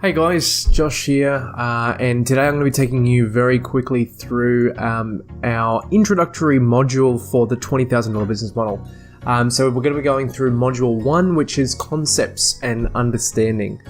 Hey guys, Josh here, and today I'm going to be taking you very quickly through our introductory module for the $20,000 business model. So we're going to be going through module 1, which is concepts and understanding.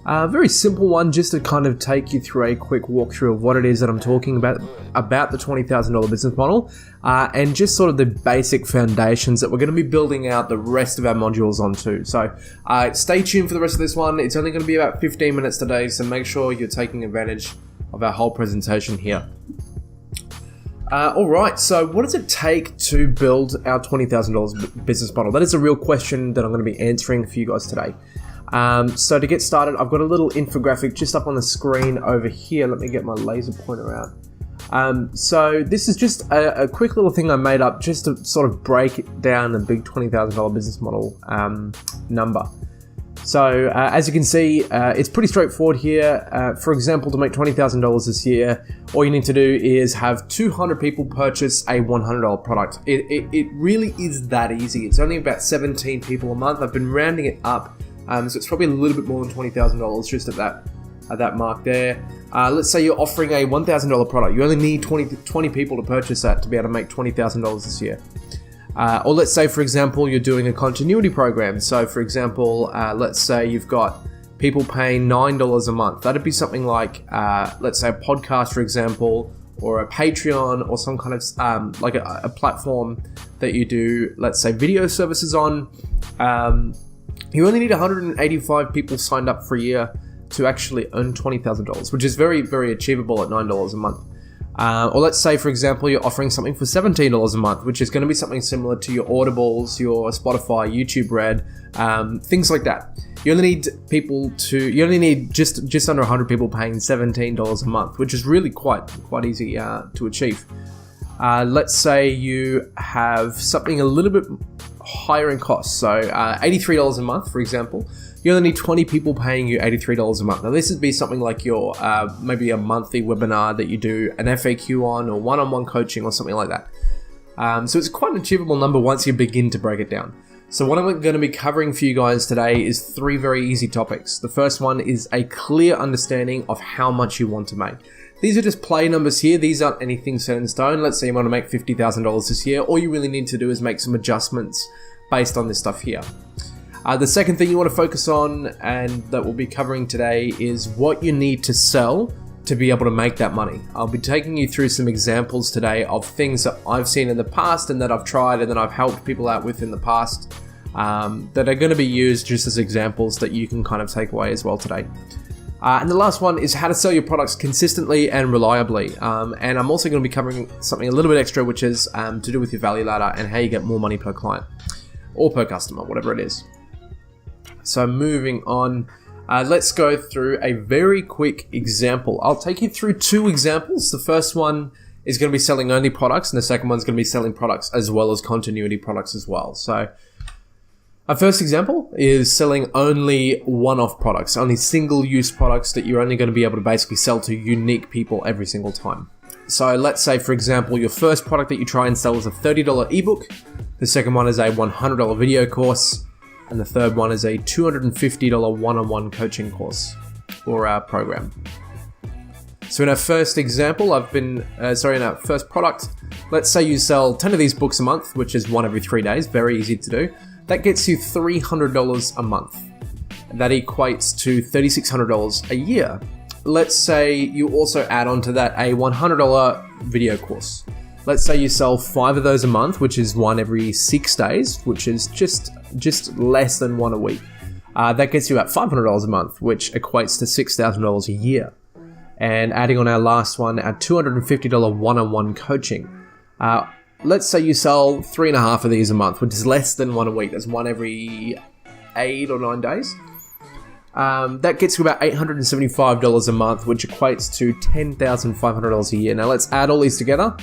Very simple one, just to kind of take you through a quick walkthrough of what it is that I'm talking about the $20,000 business model, and just sort of the basic foundations that we're going to be building out the rest of our modules onto. So stay tuned for the rest of this one. It's only going to be about 15 minutes today, so make sure you're taking advantage of our whole presentation here. Alright, so what does it take to build our $20,000 business model? That is a real question that I'm going to be answering for you guys today. So to get started, I've got a little infographic just up on the screen over here. Let me get my laser pointer out. So this is just a quick little thing I made up just to sort of break down the big $20,000 business model number. So as you can see, it's pretty straightforward here. For example, to make $20,000 this year, all you need to do is have 200 people purchase a $100 product. It really is that easy. It's only about 17 people a month. I've been rounding it up. So it's probably a little bit more than $20,000 just at that mark there. Let's say you're offering a $1,000 product. You only need 20 people to purchase that to be able to make $20,000 this year. Or let's say, for example, you're doing a continuity program. So for example, let's say you've got people paying $9 a month. That'd be something like, let's say a podcast, for example, or a Patreon, or some kind of like a platform that you do, let's say, video services on. You only need 185 people signed up for a year to actually earn $20,000, which is very, very achievable at $9 a month. Or let's say, for example, you're offering something for $17 a month, which is going to be something similar to your Audibles, your Spotify, YouTube Red, things like that. You only need just under 100 people paying $17 a month, which is really quite easy to achieve. Let's say you have something a little bit higher in cost, so $83 a month, for example. You only need 20 people paying you $83 a month. Now this would be something like your maybe a monthly webinar that you do an FAQ on, or one-on-one coaching or something like that. So it's quite an achievable number once you begin to break it down. So what I'm going to be covering for you guys today is 3 very easy topics. The first one is a clear understanding of how much you want to make. These are just play numbers here. These aren't anything set in stone. Let's say you want to make $50,000 this year. All you really need to do is make some adjustments based on this stuff here. The second thing you want to focus on, and that we'll be covering today, is what you need to sell to be able to make that money. I'll be taking you through some examples today of things that I've seen in the past and that I've tried and that I've helped people out with in the past, that are going to be used just as examples that you can kind of take away as well today. And the last one is how to sell your products consistently and reliably. And I'm also going to be covering something a little bit extra, which is to do with your value ladder and how you get more money per client or per customer, whatever it is. So moving on, let's go through a very quick example. I'll take you through 2 examples. The first one is going to be selling only products, and the second one is going to be selling products as well as continuity products as well. So our first example is selling only one-off products, only single-use products that you're only going to be able to basically sell to unique people every single time. So let's say, for example, your first product that you try and sell is a $30 ebook. The second one is a $100 video course. And the third one is a $250 one-on-one coaching course or our program. So in our first example, in our first product, let's say you sell 10 of these books a month, which is one every 3 days, very easy to do. That gets you $300 a month. That equates to $3,600 a year. Let's say you also add on to that a $100 video course. Let's say you sell 5 of those a month, which is one every 6 days, which is just less than one a week. That gets you about $500 a month, which equates to $6,000 a year. And adding on our last one, our $250 one-on-one coaching. Let's say you sell 3.5 of these a month, which is less than one a week. That's one every 8 or 9 days. That gets you about $875 a month, which equates to $10,500 a year. Now let's add all these together.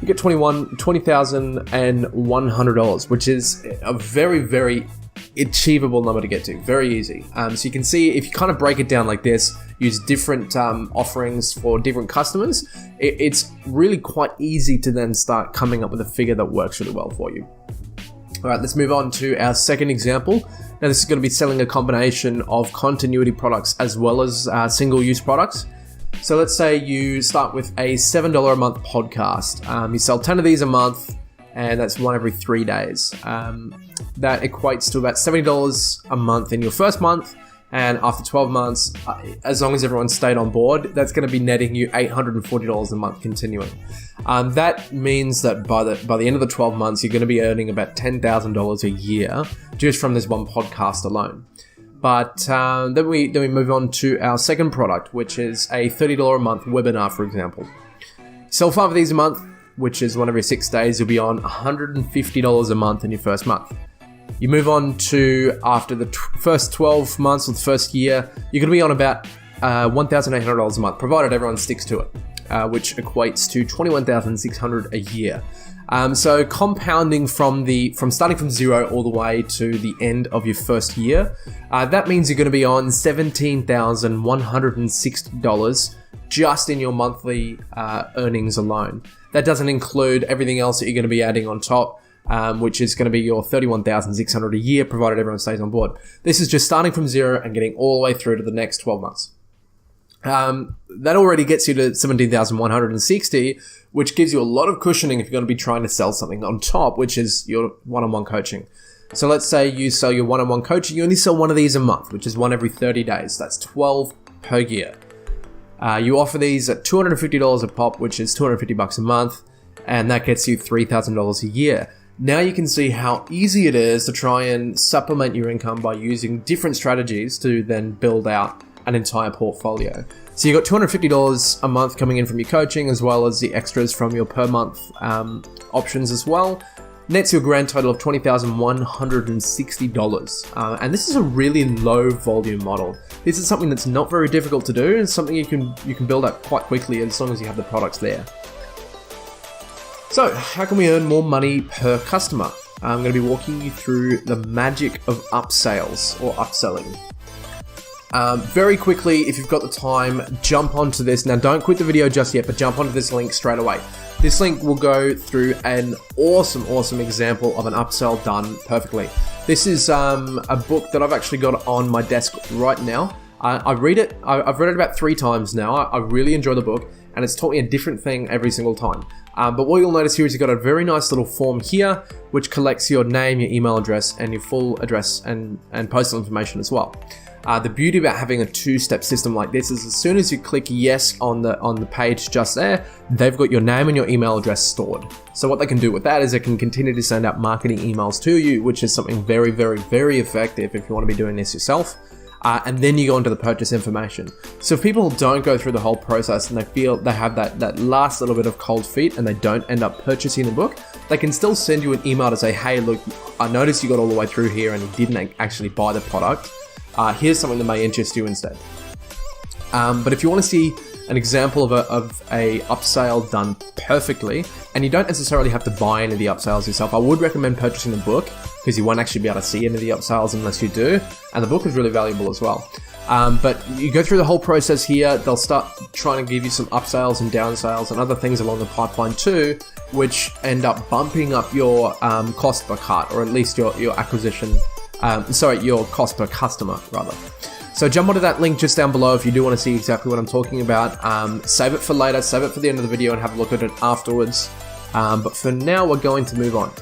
You get $20,100, which is a very, very achievable number to get to. Very easy. So you can see, if you kind of break it down like this, use different offerings for different customers, it's really quite easy to then start coming up with a figure that works really well for you. All right, let's move on to our second example. Now this is going to be selling a combination of continuity products as well as single-use products. So let's say you start with a $7 a month podcast. You sell 10 of these a month, and that's one every 3 days. That equates to about $70 a month in your first month, and after 12 months, as long as everyone stayed on board, that's going to be netting you $840 a month continuing. That means that by the end of the 12 months, you're going to be earning about $10,000 a year just from this one podcast alone. But then we move on to our second product, which is a $30 a month webinar, for example. Sell 5 of these a month, which is one every 6 days. You'll be on $150 a month in your first month. You move on to, after the first 12 months or the first year, you're going to be on about $1,800 a month, provided everyone sticks to it, which equates to $21,600 a year. So compounding from starting from zero all the way to the end of your first year, that means you're going to be on $17,160 just in your monthly earnings alone. That doesn't include everything else that you're going to be adding on top, which is going to be your $31,600 a year, provided everyone stays on board. This is just starting from zero and getting all the way through to the next 12 months. That already gets you to $17,160, which gives you a lot of cushioning if you're going to be trying to sell something on top, which is your one-on-one coaching. So let's say you sell your one-on-one coaching, you only sell one of these a month, which is one every 30 days. That's 12 per year. You offer these at $250 a pop, which is $250 a month, and that gets you $3,000 a year. Now you can see how easy it is to try and supplement your income by using different strategies to then build out an entire portfolio. So you've got $250 a month coming in from your coaching, as well as the extras from your per month options as well. Nets your grand total of $20,160. And this is a really low volume model. This is something that's not very difficult to do, and something you can build up quite quickly as long as you have the products there. So how can we earn more money per customer? I'm going to be walking you through the magic of upsales or upselling. Very quickly, if you've got the time, jump onto this. Now, don't quit the video just yet, but jump onto this link straight away. This link will go through an awesome example of an upsell done perfectly. This is a book that I've actually got on my desk right now. I read it. I've read it about 3 times now. I really enjoy the book, and it's taught me a different thing every single time. But what you'll notice here is you've got a very nice little form here, which collects your name, your email address, and your full address and postal information as well. The beauty about having a 2-step system like this is as soon as you click yes on the page just there, they've got your name and your email address stored. So what they can do with that is they can continue to send out marketing emails to you, which is something very effective if you want to be doing this yourself. And then you go into the purchase information. So if people don't go through the whole process and they feel they have that last little bit of cold feet and they don't end up purchasing the book, they can still send you an email to say, hey, look, I noticed you got all the way through here and you didn't actually buy the product. Here's something that may interest you instead. But if you want to see an example of a upsell done perfectly, and you don't necessarily have to buy any of the upsells yourself, I would recommend purchasing the book, because you won't actually be able to see any of the upsells unless you do, and the book is really valuable as well. But you go through the whole process here, they'll start trying to give you some upsells and downsells and other things along the pipeline too, which end up bumping up your cost per cart, or at least your acquisition, your cost per customer rather. So jump onto that link just down below if you do want to see exactly what I'm talking about. Save it for later, save it for the end of the video and have a look at it afterwards. But for now, we're going to move on.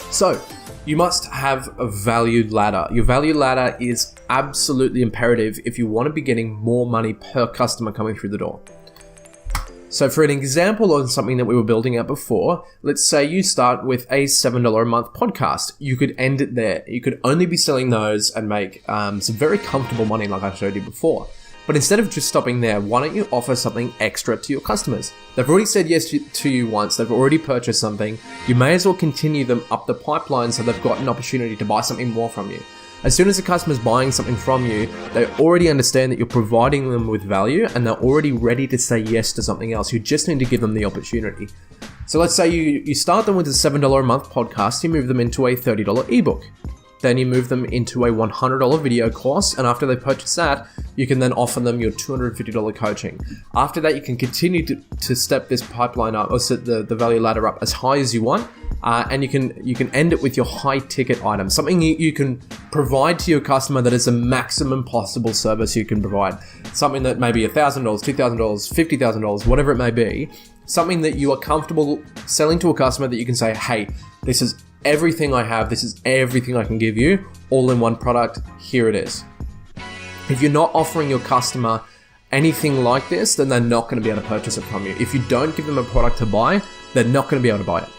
So you must have a value ladder. Your value ladder is absolutely imperative if you want to be getting more money per customer coming through the door. So for an example on something that we were building out before, let's say you start with a $7 a month podcast. You could end it there. You could only be selling those and make some very comfortable money like I showed you before. But instead of just stopping there, why don't you offer something extra to your customers? They've already said yes to you once. They've already purchased something. You may as well continue them up the pipeline so they've got an opportunity to buy something more from you. As soon as the customer's buying something from you, they already understand that you're providing them with value and they're already ready to say yes to something else. You just need to give them the opportunity. So let's say you start them with a $7 a month podcast, you move them into a $30 ebook. Then you move them into a $100 video course, and after they purchase that, you can then offer them your $250 coaching. After that, you can continue to step this pipeline up, or set the value ladder up as high as you want, and you can end it with your high ticket item, something you can provide to your customer that is the maximum possible service you can provide. Something that may be $1,000, $2,000, $50,000, whatever it may be. Something that you are comfortable selling to a customer that you can say, hey, this is everything I have. This is everything I can give you, all in one product. Here it is. If you're not offering your customer anything like this, then they're not going to be able to purchase it from you. If you don't give them a product to buy, they're not going to be able to buy it.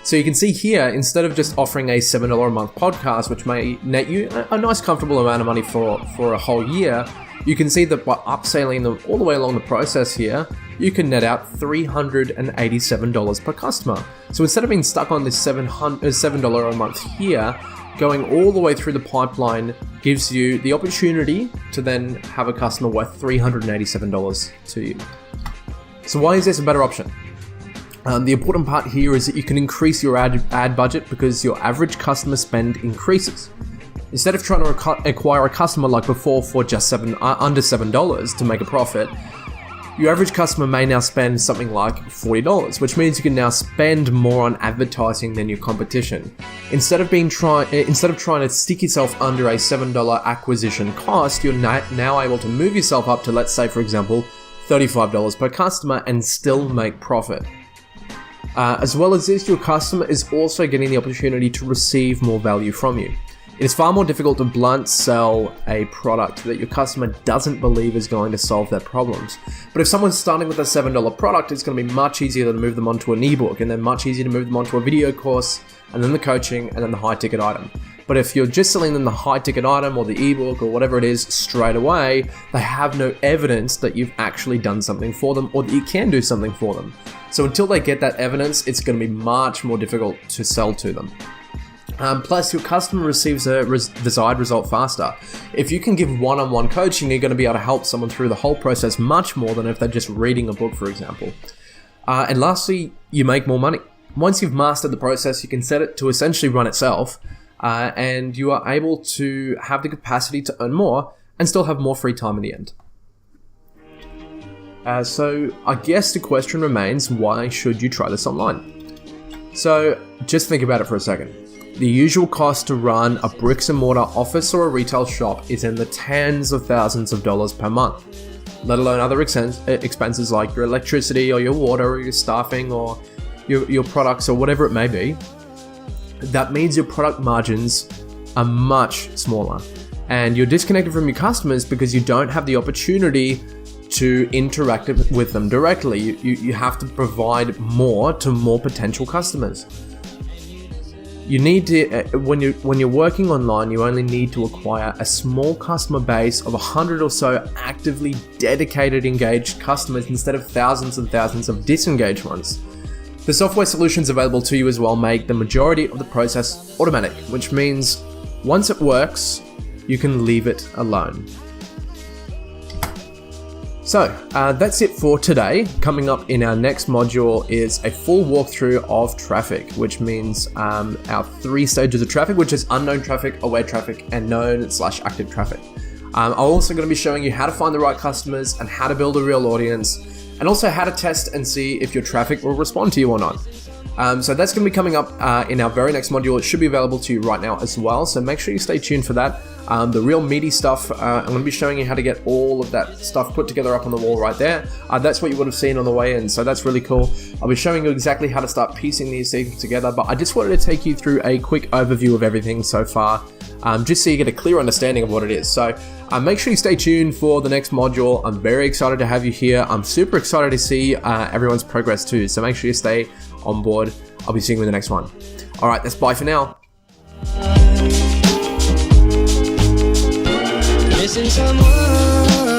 So you can see here, instead of just offering a $7 a month podcast, which may net you a nice comfortable amount of money for a whole year, you can see that by upselling them all the way along the process here, you can net out $387 per customer. So instead of being stuck on this $7 a month here, going all the way through the pipeline gives you the opportunity to then have a customer worth $387 to you. So why is this a better option? The important part here is that you can increase your ad budget because your average customer spend increases. Instead of trying to acquire a customer like before for just under $7 to make a profit, your average customer may now spend something like $40, which means you can now spend more on advertising than your competition. Instead of trying to stick yourself under a $7 acquisition cost, you're now able to move yourself up to, let's say, for example, $35 per customer and still make profit. As well as this, your customer is also getting the opportunity to receive more value from you. It is far more difficult to blunt sell a product that your customer doesn't believe is going to solve their problems. But if someone's starting with a $7 product, it's going to be much easier to move them onto an ebook, and then much easier to move them onto a video course, and then the coaching, and then the high ticket item. But if you're just selling them the high ticket item or the ebook or whatever it is straight away, they have no evidence that you've actually done something for them or that you can do something for them. So until they get that evidence, it's going to be much more difficult to sell to them. Plus, your customer receives a desired result faster. If you can give one-on-one coaching, you're going to be able to help someone through the whole process much more than if they're just reading a book, for example. And lastly, you make more money. Once you've mastered the process, you can set it to essentially run itself, and you are able to have the capacity to earn more and still have more free time in the end. So I guess the question remains, why should you try this online? So just think about it for a second. The usual cost to run a bricks and mortar office or a retail shop is in the tens of thousands of dollars per month, let alone other expenses like your electricity or your water or your staffing or your products or whatever it may be. That means your product margins are much smaller and you're disconnected from your customers because you don't have the opportunity to interact with them directly. You have to provide more to more potential customers. You need to, when you're working online, you only need to acquire a small customer base of 100 or so actively dedicated, engaged customers instead of thousands and thousands of disengaged ones. The software solutions available to you as well make the majority of the process automatic, which means once it works, you can leave it alone. So that's it for today. Coming up in our next module is a full walkthrough of traffic, which means our 3 stages of traffic, which is unknown traffic, aware traffic, and known/active traffic. I'm also going to be showing you how to find the right customers and how to build a real audience, and also how to test and see if your traffic will respond to you or not. So that's going to be coming up in our very next module. It should be available to you right now as well, so make sure you stay tuned for that. The real meaty stuff, I'm going to be showing you how to get all of that stuff put together up on the wall right there. That's what you would have seen on the way in, so that's really cool. I'll be showing you exactly how to start piecing these things together, but I just wanted to take you through a quick overview of everything so far, just so you get a clear understanding of what it is. So make sure you stay tuned for the next module. I'm very excited to have you here. I'm super excited to see everyone's progress too, so make sure you stay on board. I'll be seeing you in the next one. All right, that's bye for now. Missing someone